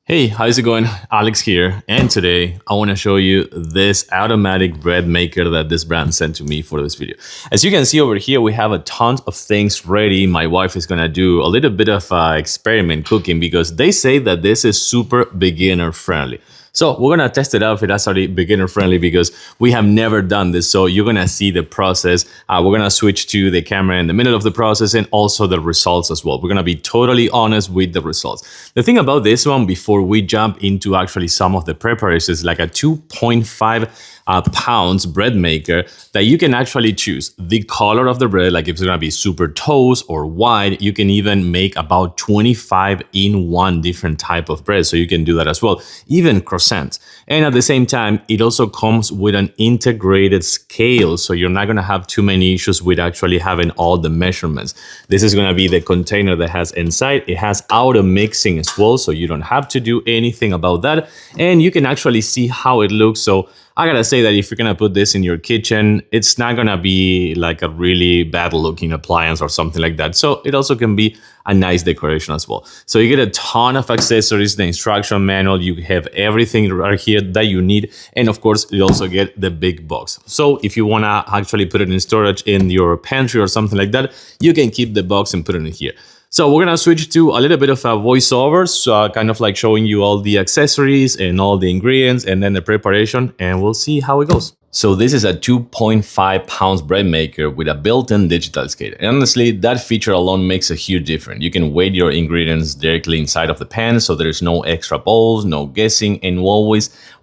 Hey, how's it going? Alex here, and today I want to show you this automatic bread maker that this brand sent to me for this video. As you can see over here, we have a ton of things ready. My wife is gonna do a little bit of experiment cooking because they say that this is super beginner friendly. So we're gonna test it out if it's actually beginner friendly because we have never done this. So you're gonna see the process. We're gonna switch to the camera in the middle of the process and also the results as well. We're gonna be totally honest with the results. The thing about this one, before we jump into actually some of the preparations, like a 2.5 pounds bread maker that you can actually choose the color of the bread, like if it's gonna be super toast or wide. You can even make about 25 in one different type of bread, so you can do that as well, even croissants. And at the same time, it also comes with an integrated scale, so you're not gonna have too many issues with actually having all the measurements. This is gonna be the container that has inside. It has auto mixing as well, so you don't have to do anything about that, and you can actually see how it looks. So I gotta say that if you're gonna put this in your kitchen, it's not gonna be like a really bad looking appliance or something like that. So it also can be a nice decoration as well. So you get a ton of accessories, the instruction manual, you have everything right here that you need. And of course, you also get the big box. So if you wanna actually put it in storage in your pantry or something like that, you can keep the box and put it in here. So we're gonna switch to a little bit of a voiceover, so kind of like showing you all the accessories and all the ingredients and then the preparation, and we'll see how it goes. So this is a 2.5 pounds bread maker with a built-in digital scale. And honestly, that feature alone makes a huge difference. You can weigh your ingredients directly inside of the pan, so there's no extra bowls, no guessing, and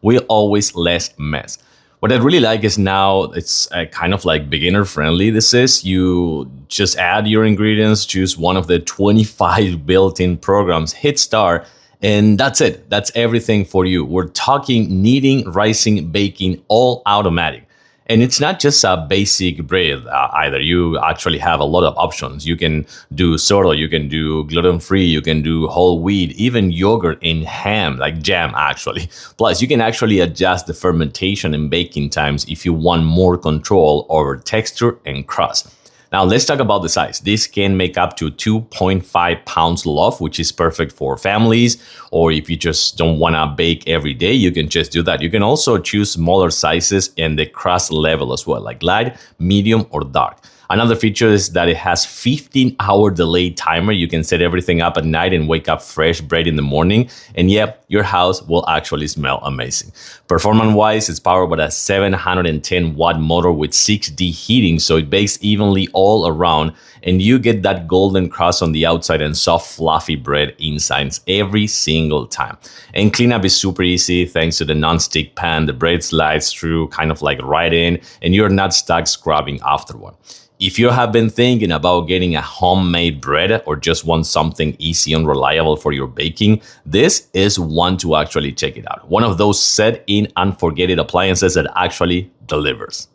we always less mess. What I really like is now it's kind of like beginner friendly. This is, you just add your ingredients, choose one of the 25 built-in programs, hit start, and that's it. That's everything for you. We're talking kneading, rising, baking, all automatic. And it's not just a basic bread either. You actually have a lot of options. You can do sourdough, you can do gluten-free, you can do whole wheat, even yogurt and ham, like jam actually. Plus, you can actually adjust the fermentation and baking times if you want more control over texture and crust. Now let's talk about the size. This can make up to 2.5 pounds loaf, which is perfect for families, or if you just don't want to bake every day, you can just do that. You can also choose smaller sizes and the crust level as well, like light, medium, or dark. Another feature is that it has 15-hour delay timer. You can set everything up at night and wake up fresh bread in the morning. And yep, your house will actually smell amazing. Performance-wise, it's powered by a 710-watt motor with 6D heating, so it bakes evenly all around, and you get that golden crust on the outside and soft, fluffy bread inside every single time. And cleanup is super easy thanks to the non-stick pan. The bread slides through kind of like right in, and you're not stuck scrubbing afterward. If you have been thinking about getting a homemade bread or just want something easy and reliable for your baking, this is one to actually check it out. One of those set in and forget it appliances that actually delivers.